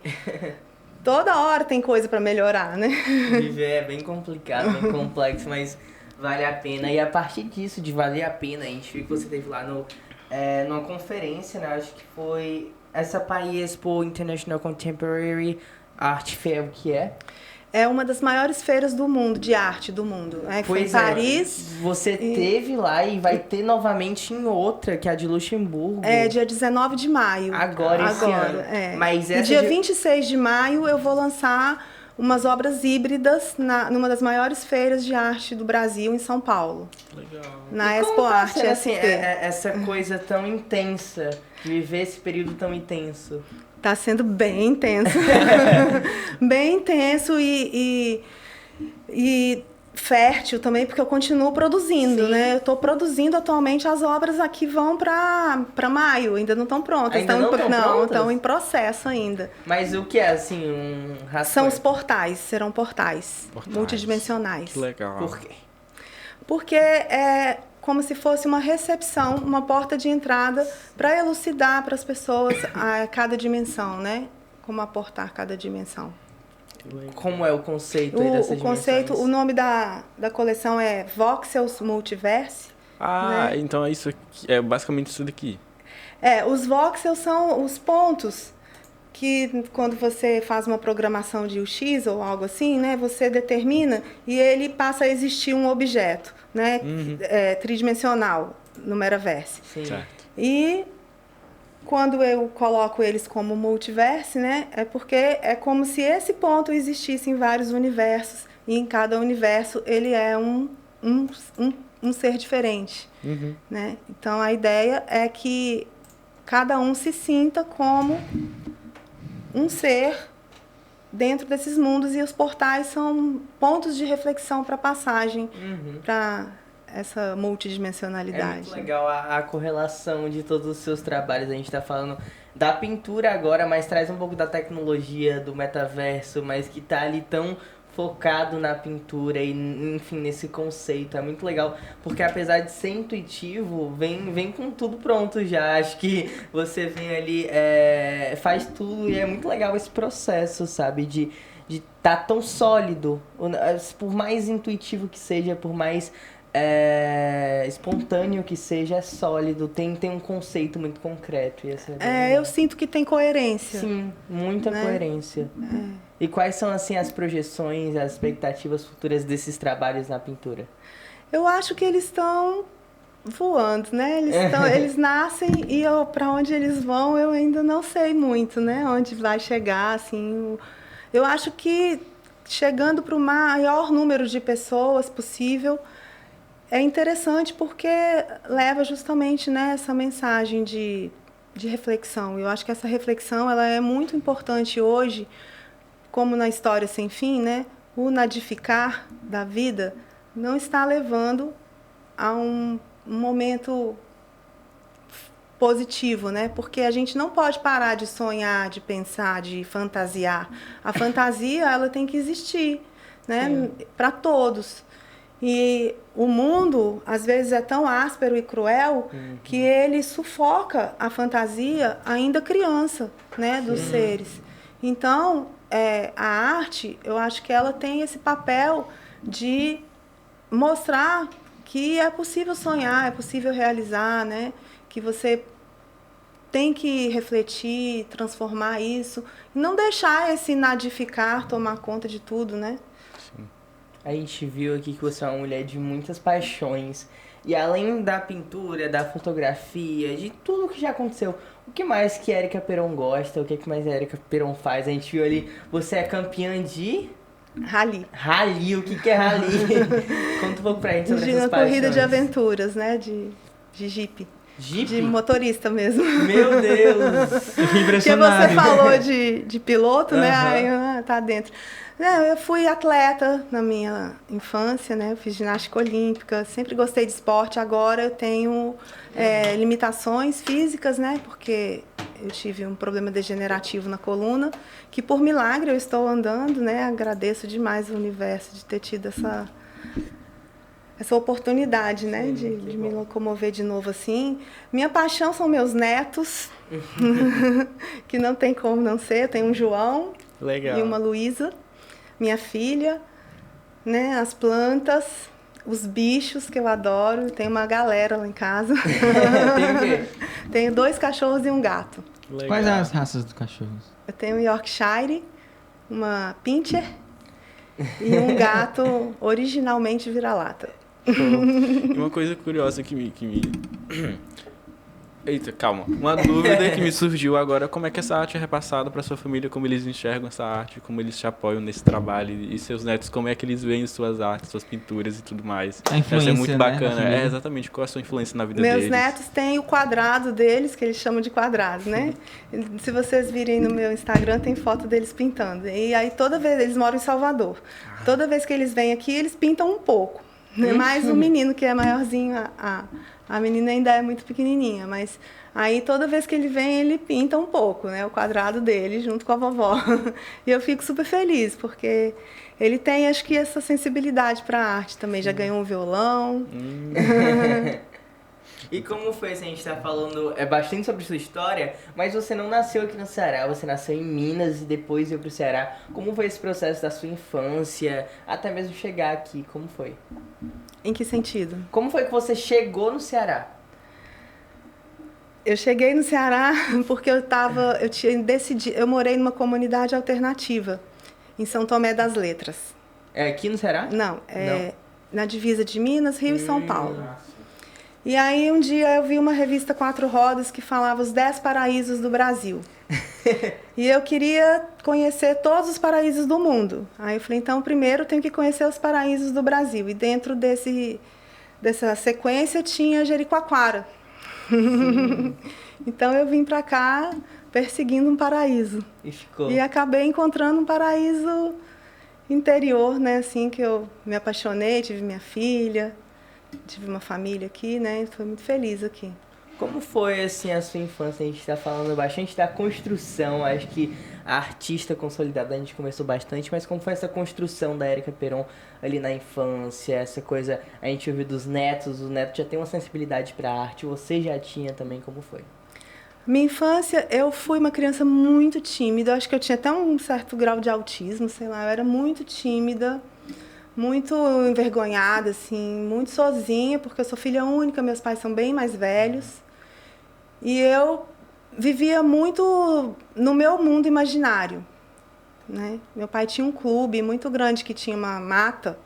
toda hora tem coisa para melhorar, né? Viver é bem complicado, bem complexo, mas vale a pena. E a partir disso, de valer a pena, a gente viu que você teve lá numa conferência, né? Acho que foi essa Paris Expo International Contemporary Art Fair, que é? É uma das maiores feiras do mundo, de arte do mundo. Foi em Paris. Você teve lá e vai ter novamente em outra, que é a de Luxemburgo. É, dia 19 de maio. Agora, esse ano. É. Mas e dia 26 de maio eu vou lançar umas obras híbridas numa das maiores feiras de arte do Brasil, em São Paulo. Legal. Na Expo Arte SP. Assim, essa coisa tão intensa, de viver esse período tão intenso? Tá sendo bem intenso. Bem intenso e fértil também, porque eu continuo produzindo, né? Eu estou produzindo atualmente, as obras aqui vão para maio, ainda não estão prontas. Estão em processo ainda. Mas o que é, assim, um rascunho? São os portais, serão portais multidimensionais. Que legal. Por quê? Porque é como se fosse uma recepção, uma porta de entrada para elucidar para as pessoas a cada dimensão, né? Como aportar cada dimensão. Como é o conceito aí dessas conceito, o nome da coleção é Voxels Multiverse. Né? Então é isso aqui, é basicamente isso daqui. Os voxels são os pontos que quando você faz uma programação de UX ou algo assim, né, você determina e ele passa a existir um objeto, né, tridimensional no Metaverse. Certo. E quando eu coloco eles como multiverse, né, é porque é como se esse ponto existisse em vários universos e em cada universo ele é um ser diferente, né? Então a ideia é que cada um se sinta como um ser dentro desses mundos, e os portais são pontos de reflexão para passagem para essa multidimensionalidade. É muito legal a correlação de todos os seus trabalhos. A gente está falando da pintura agora, mas traz um pouco da tecnologia, do metaverso, mas que está ali tão focado na pintura e, enfim, nesse conceito. É muito legal, porque apesar de ser intuitivo, vem com tudo pronto já. Acho que você vem ali, faz tudo, e é muito legal esse processo, sabe? De tá tão sólido, por mais intuitivo que seja, por mais espontâneo que seja, é sólido, tem um conceito muito concreto. E eu sinto que tem coerência. Sim, muita coerência. E quais são, assim, as projeções, as expectativas futuras desses trabalhos na pintura? Eu acho que eles estão voando, né? Eles nascem e para onde eles vão eu ainda não sei muito, né? Onde vai chegar, assim. Eu acho que chegando para o maior número de pessoas possível é interessante, porque leva justamente, né, essa mensagem de reflexão. Eu acho que essa reflexão ela é muito importante hoje, como na História Sem Fim, né? O nadificar da vida não está levando a um momento positivo, né? Porque a gente não pode parar de sonhar, de pensar, de fantasiar. A fantasia, ela tem que existir, né? Para todos. E o mundo, às vezes, é tão áspero e cruel que ele sufoca a fantasia ainda criança, né? Dos seres. Então, a arte, eu acho que ela tem esse papel de mostrar que é possível sonhar, é possível realizar, né? Que você tem que refletir, transformar isso, e não deixar esse nadificar tomar conta de tudo, né? Sim. A gente viu aqui que você é uma mulher de muitas paixões. E além da pintura, da fotografia, de tudo que já aconteceu, o que mais que a Érica Peron gosta? O que mais a Érica Peron faz? A gente viu ali, você é campeã de... Rally. Rally, o que é rally? Conta um pouco pra gente sobre essas Uma paixões. corrida de aventuras, né? De Jeep. Jeep? De motorista mesmo. Meu Deus! Porque você falou de piloto, né? Aí, tá dentro. Eu fui atleta na minha infância, né? Eu fiz ginástica olímpica, sempre gostei de esporte. Agora eu tenho limitações físicas, né? Porque eu tive um problema degenerativo na coluna, que por milagre eu estou andando, né? Agradeço demais o universo de ter tido essa oportunidade, né? De me locomover de novo assim. Minha paixão são meus netos, que não tem como não ser. Eu tenho um João Legal. E uma Luísa, minha filha, né? As plantas, os bichos que eu adoro. Tenho uma galera lá em casa. Tem o quê? Tenho 2 cachorros e um gato. Legal. Quais as raças dos cachorros? Eu tenho um Yorkshire, uma Pinscher e um gato originalmente vira-lata. E uma coisa curiosa que me... Eita, calma. Uma dúvida que me surgiu agora, como é que essa arte é repassada para sua família, como eles enxergam essa arte, como eles te apoiam nesse trabalho, e seus netos, como é que eles veem suas artes, suas pinturas e tudo mais. A influência, Deve ser muito bacana. né, Exatamente. Qual é a sua influência na vida Meus deles? netos têm o quadrado deles, que eles chamam de quadrado, né? Se vocês virem no meu Instagram, tem foto deles pintando. E aí, toda vez, eles moram em Salvador. Toda vez que eles vêm aqui, eles pintam um pouco. Né? Mais o menino, que é maiorzinho, a menina ainda é muito pequenininha, mas aí toda vez que ele vem, ele pinta um pouco, né? O quadrado dele, junto com a vovó. E eu fico super feliz, porque ele tem, acho que, essa sensibilidade para a arte também. Já ganhou um violão. E como foi, assim, a gente tá falando bastante sobre sua história, mas você não nasceu aqui no Ceará, você nasceu em Minas e depois veio pro Ceará. Como foi esse processo da sua infância, até mesmo chegar aqui, como foi? Em que sentido? Como foi que você chegou no Ceará? Eu cheguei no Ceará porque eu morei numa comunidade alternativa, em São Tomé das Letras. É aqui no Ceará? Não, na divisa de Minas, Rio e São Paulo. Nossa. E aí um dia eu vi uma revista 4 rodas que falava os 10 paraísos do Brasil. E eu queria conhecer todos os paraísos do mundo. Aí eu falei, então primeiro eu tenho que conhecer os paraísos do Brasil. E dentro dessa sequência tinha Jericoacoara. Então eu vim para cá perseguindo um paraíso. E ficou. E acabei encontrando um paraíso interior, né? Assim, que eu me apaixonei, tive minha filha. Tive uma família aqui, né? Fui muito feliz aqui. Como foi, assim, a sua infância? A gente está falando bastante da construção. Acho que a artista consolidada a gente conversou bastante, mas como foi essa construção da Érica Peron ali na infância? Essa coisa, a gente ouviu dos netos, os netos já têm uma sensibilidade para a arte. Você já tinha também, como foi? Minha infância, eu fui uma criança muito tímida. Eu acho que eu tinha até um certo grau de autismo, sei lá. Eu era muito tímida. Muito envergonhada, assim, muito sozinha, porque eu sou filha única, meus pais são bem mais velhos. E eu vivia muito no meu mundo imaginário, né? Meu pai tinha um clube muito grande que tinha uma mata,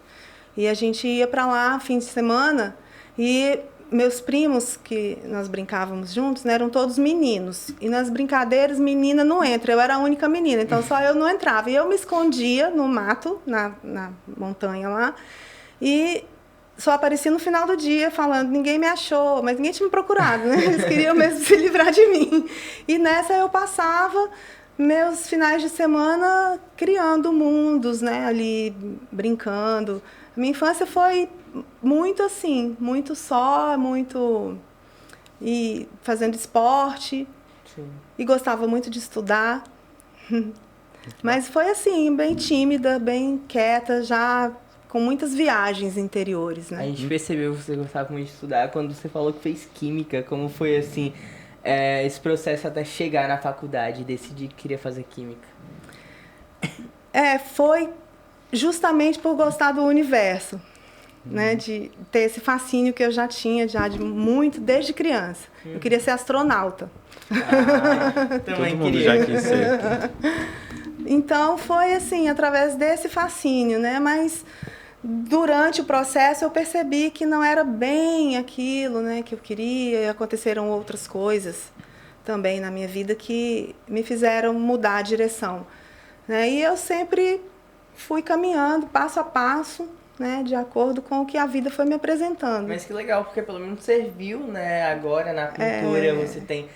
e a gente ia para lá fim de semana, e meus primos, que nós brincávamos juntos, né, eram todos meninos. E nas brincadeiras, menina não entra. Eu era a única menina, então só eu não entrava. E eu me escondia no mato, na montanha lá, e só aparecia no final do dia falando, ninguém me achou, mas ninguém tinha me procurado, né? Eles queriam mesmo se livrar de mim. E nessa eu passava meus finais de semana criando mundos, né, ali brincando. Minha infância foi muito assim, muito só, muito e fazendo esporte. Sim. E gostava muito de estudar. Mas foi assim, bem tímida, bem quieta, já com muitas viagens interiores, A né? gente percebeu que você gostava muito de estudar quando você falou que fez química. Como foi, assim, esse processo até chegar na faculdade e decidir que queria fazer química? Foi justamente por gostar do universo, né? De ter esse fascínio que eu já tinha desde criança. Eu queria ser astronauta. Também Todo mundo queria. já quis ser. Então foi assim, através desse fascínio, né? Mas durante o processo eu percebi que não era bem aquilo, né, que eu queria, e aconteceram outras coisas também na minha vida que me fizeram mudar a direção, né? E eu sempre fui caminhando passo a passo, né, de acordo com o que a vida foi me apresentando. Mas que legal, porque pelo menos serviu, né? Agora na pintura você tem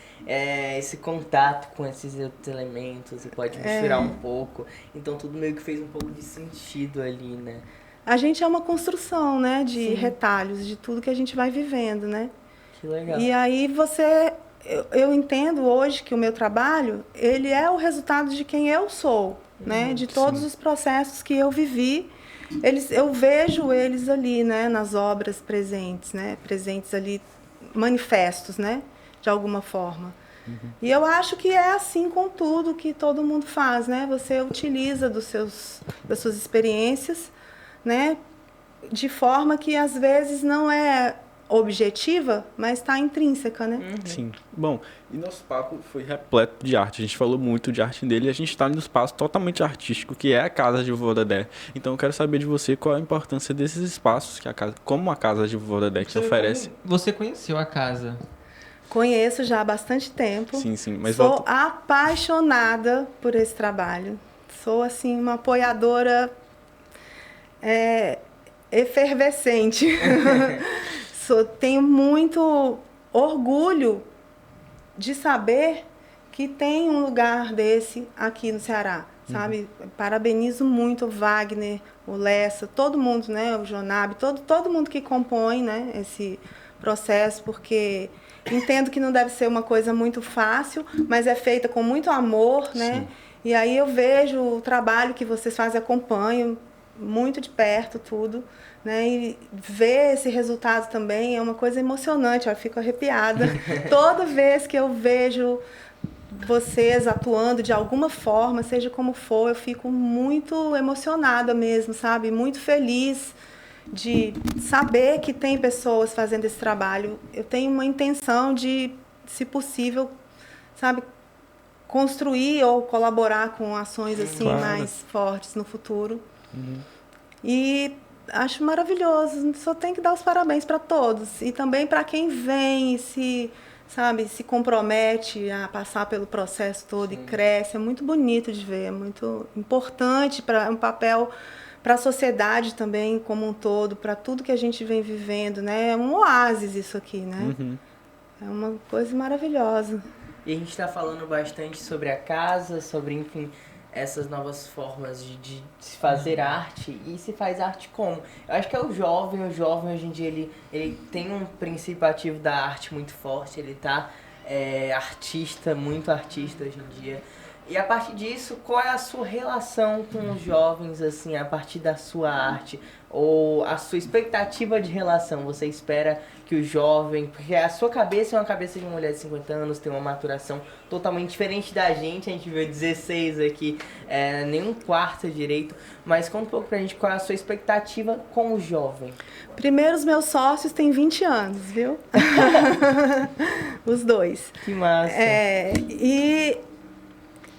esse contato com esses outros elementos e pode misturar um pouco. Então tudo meio que fez um pouco de sentido ali, né? A gente é uma construção, né, de Sim. retalhos, de tudo que a gente vai vivendo, né? Que legal. E aí eu entendo hoje que o meu trabalho, ele é o resultado de quem eu sou, né? De todos os processos que eu vivi, eu vejo eles ali, né? Nas obras presentes, né? Presentes ali, manifestos, né? De alguma forma. E eu acho que é assim com tudo que todo mundo faz, né? Você utiliza das suas experiências, né? De forma que às vezes não é objetiva, mas está intrínseca, né? Sim. Bom, e nosso papo foi repleto de arte. A gente falou muito de arte dele e a gente está no espaço totalmente artístico, que é a casa de Vovô Dedé. Então eu quero saber de você qual a importância desses espaços, como a casa de Vovô Dedé que oferece. Você conheceu a casa? Conheço já há bastante tempo. Sim, mas Sou apaixonada por esse trabalho. Sou, assim, uma apoiadora efervescente. Tenho muito orgulho de saber que tem um lugar desse aqui no Ceará, sabe? Parabenizo muito o Wagner, o Lessa, todo mundo, né? O Jonab, todo mundo que compõe, né? Esse processo, porque entendo que não deve ser uma coisa muito fácil, mas é feita com muito amor, né? Sim. E aí eu vejo o trabalho que vocês fazem, acompanho muito de perto tudo, né? E ver esse resultado também é uma coisa emocionante, eu fico arrepiada. Toda vez que eu vejo vocês atuando de alguma forma, seja como for, eu fico muito emocionada mesmo, sabe? Muito feliz de saber que tem pessoas fazendo esse trabalho. Eu tenho uma intenção de, se possível, sabe, construir ou colaborar com ações assim mais fortes no futuro. E acho maravilhoso. Só tem que dar os parabéns para todos e também para quem vem e se compromete a passar pelo processo todo. Sim. E cresce. É muito bonito de ver, é muito importante para um papel para a sociedade também como um todo, para tudo que a gente vem vivendo, né? É um oásis isso aqui, né? É uma coisa maravilhosa. E a gente está falando bastante sobre a casa, sobre, enfim, essas novas formas de se fazer arte. E se faz arte como? Eu acho que é o jovem hoje em dia ele tem um princípio ativo da arte muito forte, ele tá muito artista hoje em dia. E a partir disso, qual é a sua relação com os jovens, assim, a partir da sua arte? Ou a sua expectativa de relação? Você espera que o jovem... Porque a sua cabeça é uma cabeça de uma mulher de 50 anos, tem uma maturação totalmente diferente da gente. A gente viu 16 aqui, nem um quarto direito. Mas conta um pouco pra gente qual é a sua expectativa com o jovem. Primeiro, os meus sócios têm 20 anos, viu? Os dois. Que massa. E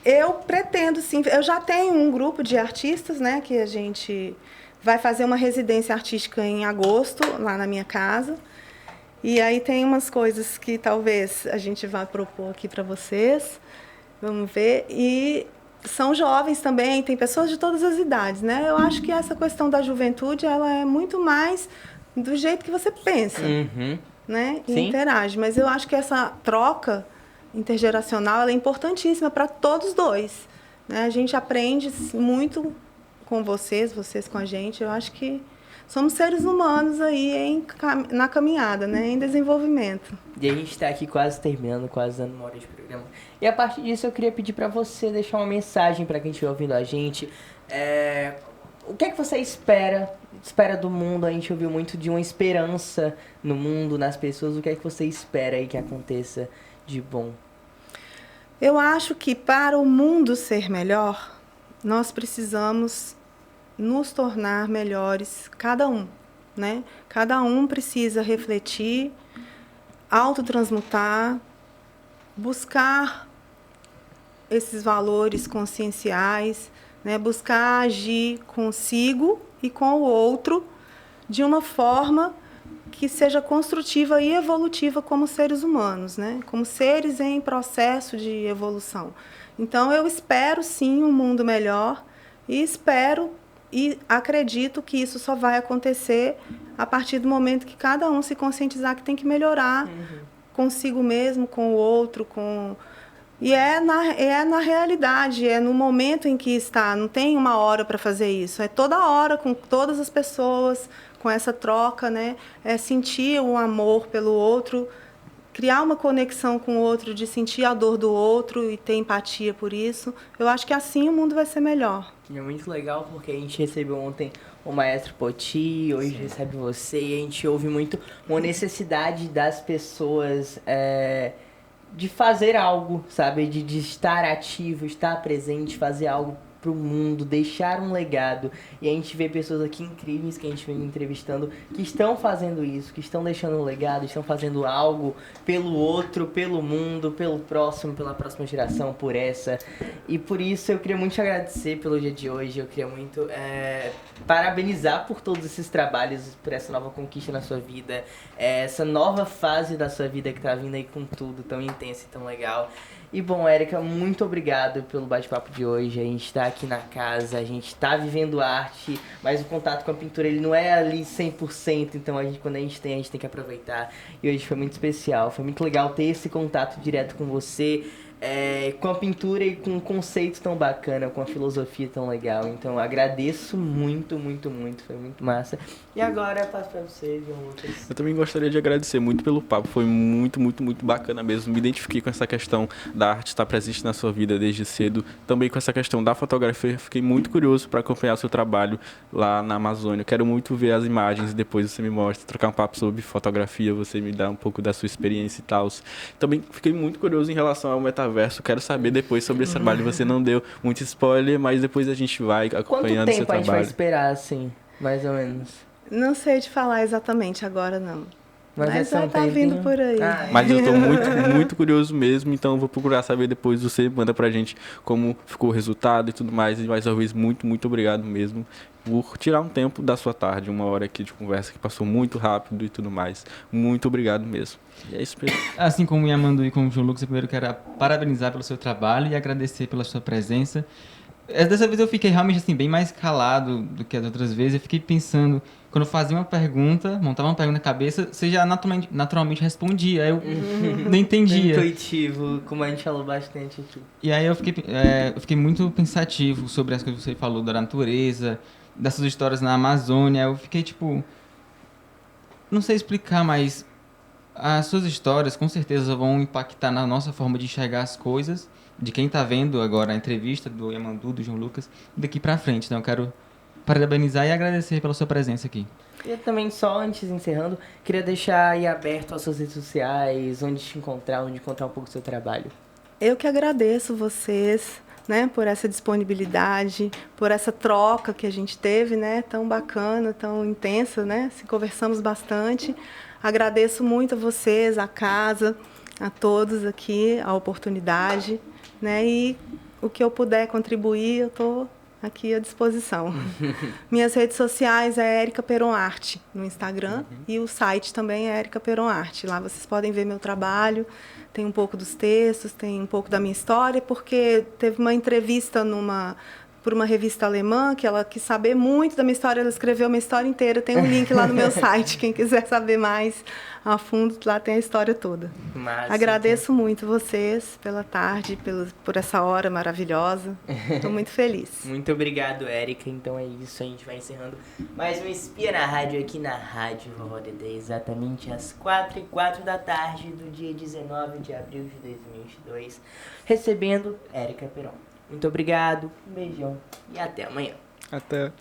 eu pretendo, sim... Eu já tenho um grupo de artistas, né? Que a gente vai fazer uma residência artística em agosto, lá na minha casa. E aí tem umas coisas que talvez a gente vá propor aqui para vocês. Vamos ver. E são jovens também, tem pessoas de todas as idades, né? Eu acho que essa questão da juventude, ela é muito mais do jeito que você pensa, né? E interage. Mas eu acho que essa troca intergeracional, ela é importantíssima para todos dois, né? A gente aprende muito com vocês com a gente. Eu acho que somos seres humanos aí na caminhada, né? Em desenvolvimento. E a gente está aqui quase terminando, quase dando uma hora de programa. E a partir disso eu queria pedir para você deixar uma mensagem para quem estiver ouvindo a gente. O que é que você espera do mundo? A gente ouviu muito de uma esperança no mundo, nas pessoas. O que é que você espera aí que aconteça de bom? Eu acho que para o mundo ser melhor, nós precisamos nos tornar melhores, cada um, né? Cada um precisa refletir, autotransmutar, buscar esses valores conscienciais, né? Buscar agir consigo e com o outro de uma forma que seja construtiva e evolutiva como seres humanos, né? Como seres em processo de evolução. Então, eu espero, sim, um mundo melhor e espero e acredito que isso só vai acontecer a partir do momento que cada um se conscientizar que tem que melhorar consigo mesmo, com o outro, E é na realidade, é no momento em que está, não tem uma hora para fazer isso, é toda hora, com todas as pessoas, com essa troca, né? É sentir o amor pelo outro, criar uma conexão com o outro, de sentir a dor do outro e ter empatia por isso. Eu acho que assim o mundo vai ser melhor. E é muito legal porque a gente recebeu ontem o Maestro Poti, hoje recebe você, e a gente ouve muito uma necessidade das pessoas de fazer algo, sabe? De estar ativo, estar presente, fazer algo pro mundo, deixar um legado. E a gente vê pessoas aqui incríveis que a gente vem entrevistando que estão fazendo isso, que estão deixando um legado, estão fazendo algo pelo outro, pelo mundo, pelo próximo, pela próxima geração, por essa. E por isso eu queria muito te agradecer pelo dia de hoje, eu queria muito parabenizar por todos esses trabalhos, por essa nova conquista na sua vida, essa nova fase da sua vida que tá vindo aí com tudo, tão intensa e tão legal. E bom, Érica, muito obrigado pelo bate-papo de hoje. A gente tá aqui na casa, a gente tá vivendo arte, mas o contato com a pintura, ele não é ali 100%, então quando a gente tem que aproveitar. E hoje foi muito especial, foi muito legal ter esse contato direto com você, com a pintura e com um conceito tão bacana, com a filosofia tão legal. Então agradeço muito, muito, muito, foi muito massa. E agora eu passo pra você, João Lucas. Eu também gostaria de agradecer muito pelo papo, foi muito, muito, muito bacana mesmo. Me identifiquei com essa questão da arte estar presente na sua vida desde cedo, também com essa questão da fotografia. Fiquei muito curioso para acompanhar o seu trabalho lá na Amazônia. Eu quero muito ver as imagens e depois você me mostra, trocar um papo sobre fotografia, você me dá um pouco da sua experiência e tal. Também fiquei muito curioso em relação ao metaverso, quero saber depois sobre esse trabalho. Você não deu muito spoiler, mas depois a gente vai acompanhando esse trabalho. Quanto tempo a gente vai esperar, assim, mais ou menos? Não sei te falar exatamente agora, não. Mas vai tá vindo por aí. Mas eu tô muito, muito curioso mesmo, então eu vou procurar saber depois. Você manda pra gente como ficou o resultado e tudo mais. E mais uma vez, muito, muito obrigado mesmo por tirar um tempo da sua tarde, uma hora aqui de conversa que passou muito rápido e tudo mais. Muito obrigado mesmo. E é isso mesmo. Assim como o Yamandu e como o João Lucas, eu primeiro quero parabenizar pelo seu trabalho e agradecer pela sua presença. Dessa vez eu fiquei realmente assim, bem mais calado do que as outras vezes. Eu fiquei pensando, quando eu fazia uma pergunta, montava uma pergunta na cabeça, você já naturalmente respondia. Aí eu não entendia. Intuitivo, como a gente falou bastante aqui. E aí eu fiquei muito pensativo sobre as coisas que você falou da natureza, dessas histórias na Amazônia. Eu fiquei tipo, não sei explicar, mas as suas histórias com certeza vão impactar na nossa forma de enxergar as coisas, de quem tá vendo agora a entrevista do Yamandu, do João Lucas, daqui pra frente. Então eu quero parabenizar e agradecer pela sua presença aqui. E também, só antes, encerrando, queria deixar aí aberto as suas redes sociais, onde te encontrar, onde encontrar um pouco do seu trabalho. Eu que agradeço vocês, né, por essa disponibilidade, por essa troca que a gente teve, né, tão bacana, tão intensa, né, se conversamos bastante. Agradeço muito a vocês, a casa, a todos aqui, a oportunidade, né, e o que eu puder contribuir, eu estou aqui à disposição. Minhas redes sociais é Érica Peron Arte no Instagram e o site também é Érica Peron Arte. Lá vocês podem ver meu trabalho, tem um pouco dos textos, tem um pouco da minha história, porque teve uma entrevista por uma revista alemã, que ela quis saber muito da minha história, ela escreveu uma história inteira, tem um link lá no meu site, quem quiser saber mais a fundo, lá tem a história toda. Massa, Agradeço muito vocês pela tarde, por essa hora maravilhosa, estou muito feliz. Muito obrigado, Érica. Então é isso, a gente vai encerrando mais um Espia na Rádio aqui na Rádio Vovó Dedé, exatamente às 4h04 da tarde do dia 19 de abril de 2022, recebendo Érica Peron. Muito obrigado, um beijão e até amanhã. Até.